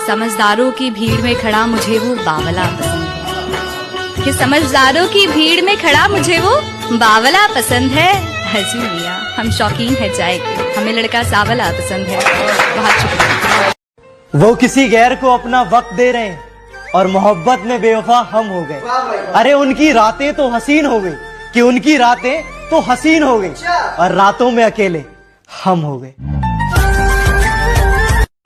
समझदारों की भीड़ में खड़ा मुझे वो बावला पसंद है, कि समझदारों की भीड़ में खड़ा मुझे वो बावला पसंद है। हजी मियाँ, हम शौकीन है चाय के, हमें लड़का सावला पसंद है। बहुत शुक्रिया। वो किसी गैर को अपना वक्त दे रहे हैं और मोहब्बत में बेवफा हम हो गए। अरे उनकी रातें तो हसीन हो गई, कि उनकी रातें तो हसीन हो गई और रातों में अकेले हम हो गए।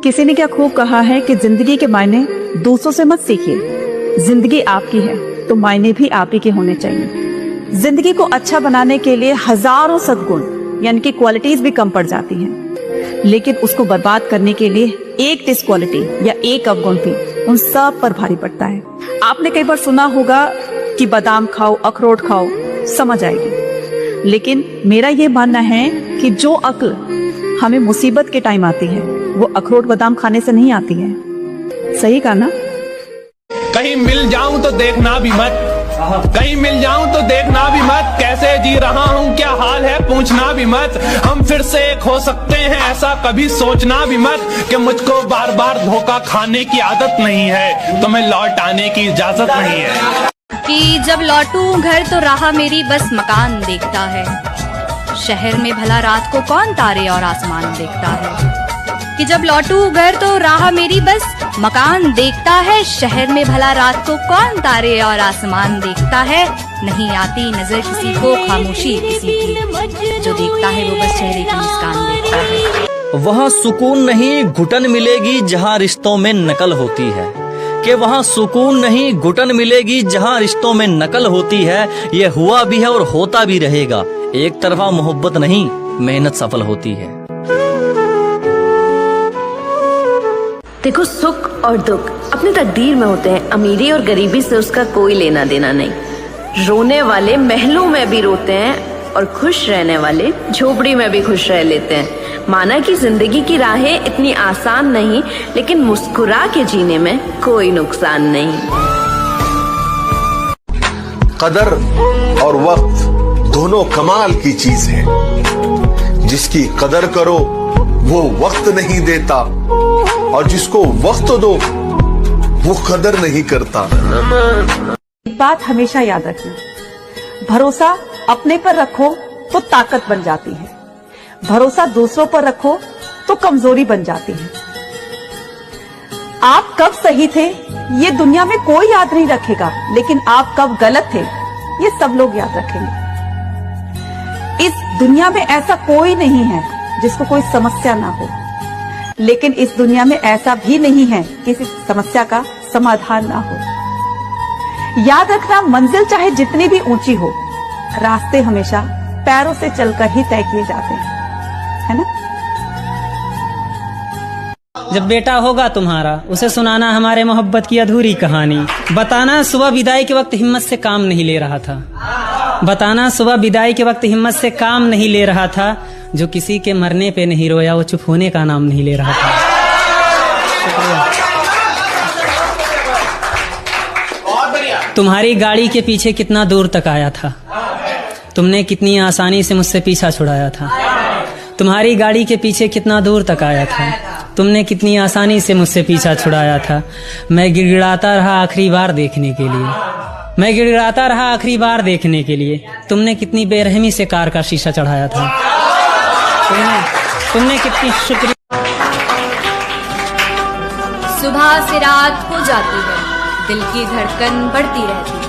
किसी ने क्या खूब कहा है कि जिंदगी के मायने दूसरों से मत सीखिए, जिंदगी आपकी है तो मायने भी आप ही के होने चाहिए। जिंदगी को अच्छा बनाने के लिए हजारों सद्गुण यानी कि क्वालिटीज भी कम पड़ जाती हैं, लेकिन उसको बर्बाद करने के लिए एक डिसक्वालिटी या एक अवगुण भी उन सब पर भारी पड़ता है। आपने कई बार सुना होगा कि बादाम खाओ, अखरोट खाओ, समझ आएगी, लेकिन मेरा ये मानना है कि जो अक्ल हमें मुसीबत के टाइम आती है वो अखरोट बादाम खाने से नहीं आती है। सही कहा ना? कहीं मिल जाऊं तो देखना भी मत, कहीं मिल जाऊं तो देखना भी मत, कैसे जी रहा हूं क्या हाल है पूछना भी मत। हम फिर से एक हो सकते हैं ऐसा कभी सोचना भी मत, कि मुझको बार बार धोखा खाने की आदत नहीं है, तुम्हें लौट आने की इजाजत नहीं है। कि जब लौटूं घर तो राह मेरी बस मकान देखता है, शहर में भला रात को कौन तारे और आसमान देखता है। कि जब लौटूं घर तो राह मेरी बस मकान देखता है, शहर में भला रात को कौन तारे और आसमान देखता है। नहीं आती नजर किसी को खामोशी किसी की, जो देखता है वो बस चेहरे की मुस्कान देखता है। वहाँ सुकून नहीं घुटन मिलेगी जहाँ रिश्तों में नकल होती है, कि वहाँ सुकून नहीं घुटन मिलेगी जहाँ रिश्तों में नकल होती है। ये हुआ भी है और होता भी रहेगा, एक तरफा मोहब्बत नहीं मेहनत सफल होती है। देखो, सुख और दुख अपनी तकदीर में होते हैं, अमीरी और गरीबी से उसका कोई लेना देना नहीं। रोने वाले महलों में भी रोते हैं और खुश रहने वाले झोपड़ी में भी खुश रह लेते हैं। माना कि जिंदगी की राहें इतनी आसान नहीं, लेकिन मुस्कुरा के जीने में कोई नुकसान नहीं। कदर और वक्त दोनों कमाल की चीज है, जिसकी कदर करो वो वक्त नहीं देता, और जिसको वक्त दो वो कदर नहीं करता। एक बात हमेशा याद रखना, भरोसा अपने पर रखो तो ताकत बन जाती है, भरोसा दूसरों पर रखो तो कमजोरी बन जाती है। आप कब सही थे ये दुनिया में कोई याद नहीं रखेगा, लेकिन आप कब गलत थे ये सब लोग याद रखेंगे। इस दुनिया में ऐसा कोई नहीं है जिसको कोई समस्या ना हो, लेकिन इस दुनिया में ऐसा भी नहीं है कि किसी समस्या का समाधान ना हो। याद रखना, मंजिल चाहे जितनी भी ऊंची हो, रास्ते हमेशा पैरों से चलकर ही तय किए जाते हैं, है ना? जब बेटा होगा तुम्हारा उसे सुनाना हमारे मोहब्बत की अधूरी कहानी, बताना सुबह विदाई के वक्त हिम्मत से काम नहीं ले रहा था, बताना सुबह विदाई के वक्त हिम्मत से काम नहीं ले रहा था, जो किसी के मरने पे नहीं रोया वो चुप होने का नाम नहीं ले रहा था। तुम्हारी गाड़ी के पीछे कितना दूर तक आया था, तुमने कितनी आसानी से मुझसे पीछा छुड़ाया था। तुम्हारी गाड़ी के पीछे कितना दूर तक आया था, तुमने कितनी आसानी से मुझसे पीछा छुड़ाया था। मैं गिड़गिड़ाता रहा आखिरी बार देखने के लिए, मैं गिड़गिड़ाता रहा आखिरी बार देखने के लिए, तुमने कितनी बेरहमी से कार का शीशा चढ़ाया था। तुमने कितनी शुक्रिया। सुबह से रात हो जाती है दिल की धड़कन बढ़ती रहती है,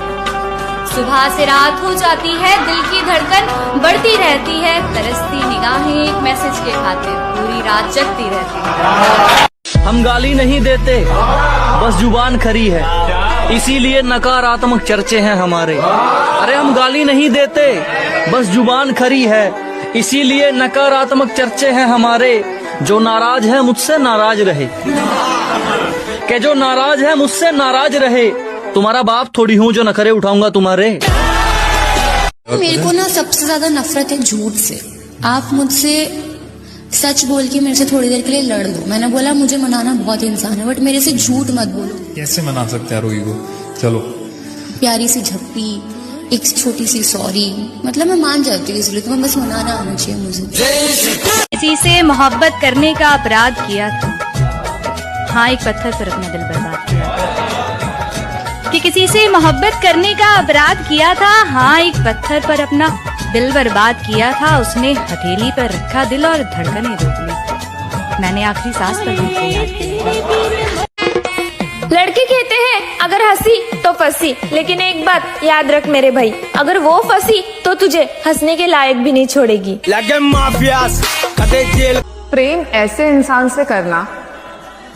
सुबह से रात हो जाती है दिल की धड़कन बढ़ती रहती है, तरसती निगाहें एक मैसेज के खातिर पूरी रात जगती रहती है। हम गाली नहीं देते बस जुबान खरी है, इसीलिए नकारात्मक चर्चे हैं हमारे। अरे हम गाली नहीं देते बस जुबान खरी है, इसीलिए नकारात्मक चर्चे हैं हमारे। जो नाराज है मुझसे नाराज रहे, कि जो नाराज है मुझसे नाराज रहे, तुम्हारा बाप थोड़ी हूँ जो नखरे उठाऊंगा तुम्हारे। मेरे को ना सबसे ज्यादा नफरत है झूठ से। आप मुझसे सच बोल के मेरे से थोड़ी देर के लिए लड़ लो, मैंने बोला मुझे मनाना बहुत इंसान है, बट मेरे से झूठ मत बोलो। कैसे मना सकते हैं रोही को? चलो प्यारी सी झप्पी, एक छोटी सी सॉरी, मतलब मैं मान जाती हूँ, इसलिए तुम्हें बस मनाना आना चाहिए मुझे। किसी से मोहब्बत करने का अपराध किया था, हाँ, एक पत्थर पर अपना दिल बर्बाद किया था। कि किसी से मोहब्बत करने का अपराध किया था, हाँ, एक पत्थर पर अपना दिल बर्बाद किया था। उसने हथेली पर रखा दिल और धड़कनें रोक ली। मैंने आखिरी सांस पर भी उसे याद किया। लड़के कहते हैं अगर हंसी तो फंसी, लेकिन एक बात याद रख मेरे भाई, अगर वो फंसी तो तुझे हंसने के लायक भी नहीं छोड़ेगी। प्रेम ऐसे इंसान से करना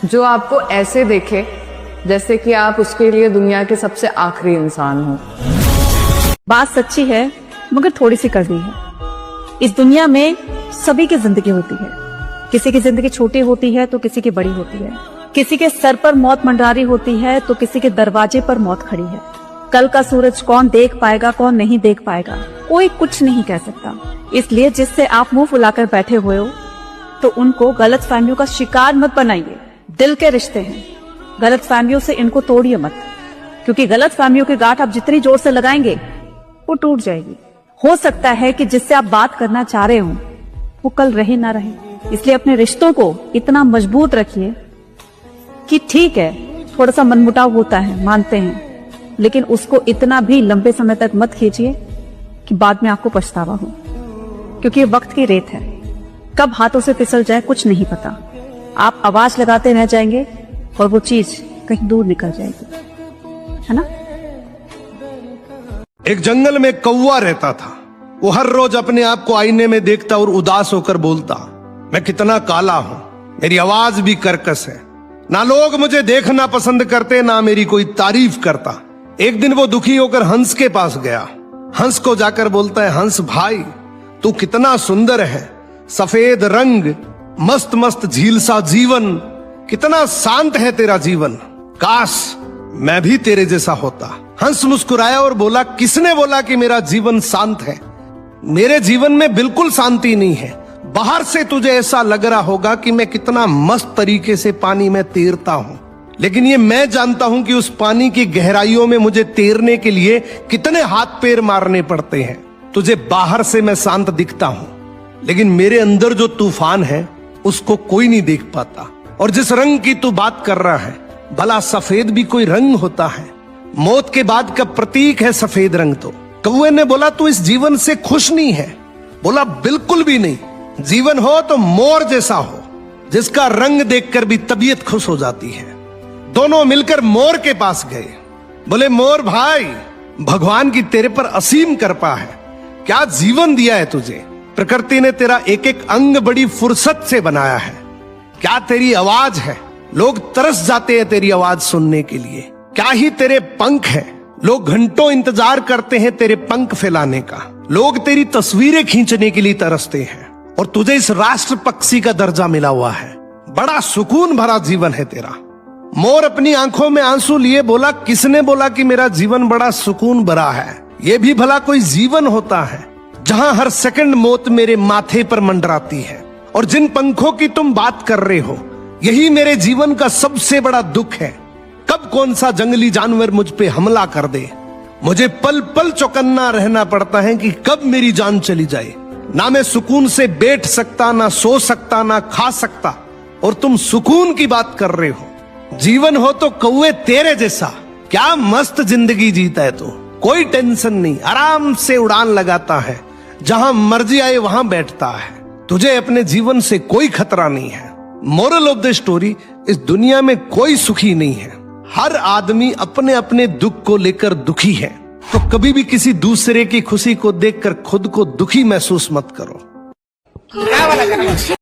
जो आपको ऐसे देखे जैसे कि आप उसके लिए दुनिया के सबसे आखिरी इंसान हो। बात सच्ची है मगर थोड़ी सी कड़वी है। इस दुनिया में सभी की जिंदगी होती है। किसी की जिंदगी छोटी होती है तो किसी की बड़ी होती है। किसी के सर पर मौत मंडरारी होती है तो किसी के दरवाजे पर मौत खड़ी है। कल का सूरज कौन देख पाएगा कौन नहीं देख पाएगा, कोई कुछ नहीं कह सकता। इसलिए जिससे आप मुंह फुलाकर बैठे हुए हो तो उनको गलत फहमियों का शिकार मत बनाइए। दिल के रिश्ते हैं, गलत फहमियों से इनको तोड़िए मत, क्योंकि गलत फहमियों की गांठ आप जितनी जोर से लगाएंगे वो टूट जाएगी। हो सकता है कि जिससे आप बात करना चाह रहे हो वो कल रहे ना रहे। इसलिए अपने रिश्तों को इतना मजबूत रखिए कि ठीक है थोड़ा सा मनमुटाव होता है, मानते हैं, लेकिन उसको इतना भी लंबे समय तक मत खींचिए कि बाद में आपको पछतावा हो, क्योंकि ये वक्त की रेत है। कब हाथों से फिसल जाए कुछ नहीं पता। आप आवाज लगाते रह जाएंगे और वो चीज कहीं दूर निकल जाएगी, है ना। एक जंगल में कौवा रहता था। वो हर रोज अपने आप को आईने में देखता और उदास होकर बोलता, मैं कितना काला हूं, मेरी आवाज भी कर्कश है, ना लोग मुझे देखना पसंद करते ना मेरी कोई तारीफ करता। एक दिन वो दुखी होकर हंस के पास गया। हंस को जाकर बोलता है, हंस भाई तू कितना सुंदर है, सफेद रंग, मस्त मस्त झील सा जीवन, कितना शांत है तेरा जीवन, काश मैं भी तेरे जैसा होता। हंस मुस्कुराया और बोला, किसने बोला कि मेरा जीवन शांत है? मेरे जीवन में बिल्कुल शांति नहीं है। बाहर से तुझे ऐसा लग रहा होगा कि मैं कितना मस्त तरीके से पानी में तैरता हूं, लेकिन ये मैं जानता हूं कि उस पानी की गहराइयों में मुझे तैरने के लिए कितने हाथ पैर मारने पड़ते हैं। तुझे बाहर से मैं शांत दिखता हूं, लेकिन मेरे अंदर जो तूफान है उसको कोई नहीं देख पाता। और जिस रंग की तू बात कर रहा है, भला सफेद भी कोई रंग होता है? मौत के बाद का प्रतीक है सफेद रंग। तो कौवे ने बोला, तू इस जीवन से खुश नहीं है? बोला, बिल्कुल भी नहीं। जीवन हो तो मोर जैसा हो, जिसका रंग देखकर भी तबीयत खुश हो जाती है। दोनों मिलकर मोर के पास गए। बोले, मोर भाई, भगवान की तेरे पर असीम कृपा है, क्या जीवन दिया है तुझे। प्रकृति ने तेरा एक एक अंग बड़ी फुर्सत से बनाया है। क्या तेरी आवाज है, लोग तरस जाते हैं तेरी आवाज सुनने के लिए। क्या ही तेरे पंख है, लोग घंटों इंतजार करते हैं तेरे पंख फैलाने का। लोग तेरी तस्वीरें खींचने के लिए तरसते हैं, और तुझे इस राष्ट्र पक्षी का दर्जा मिला हुआ है। बड़ा सुकून भरा जीवन है तेरा। मोर अपनी आंखों में आंसू लिए बोला, किसने बोला कि मेरा जीवन बड़ा सुकून भरा है? ये भी भला कोई जीवन होता है जहां हर सेकंड मौत मेरे माथे पर मंडराती है? और जिन पंखों की तुम बात कर रहे हो, यही मेरे जीवन का सबसे बड़ा दुख है। कब कौन सा जंगली जानवर मुझ पे हमला कर दे, मुझे पल पल चौकन्ना रहना पड़ता है कि कब मेरी जान चली जाए। ना मैं सुकून से बैठ सकता, ना सो सकता, ना खा सकता, और तुम सुकून की बात कर रहे हो। जीवन हो तो कौवे तेरे जैसा, क्या मस्त जिंदगी जीता है तू। कोई टेंशन नहीं, आराम से उड़ान लगाता है, जहां मर्जी आए वहां बैठता है। तुझे अपने जीवन से कोई खतरा नहीं है। मोरल ऑफ द स्टोरी, इस दुनिया में कोई सुखी नहीं है। हर आदमी अपने अपने दुख को लेकर दुखी है। तो कभी भी किसी दूसरे की खुशी को देखकर खुद को दुखी महसूस मत करो।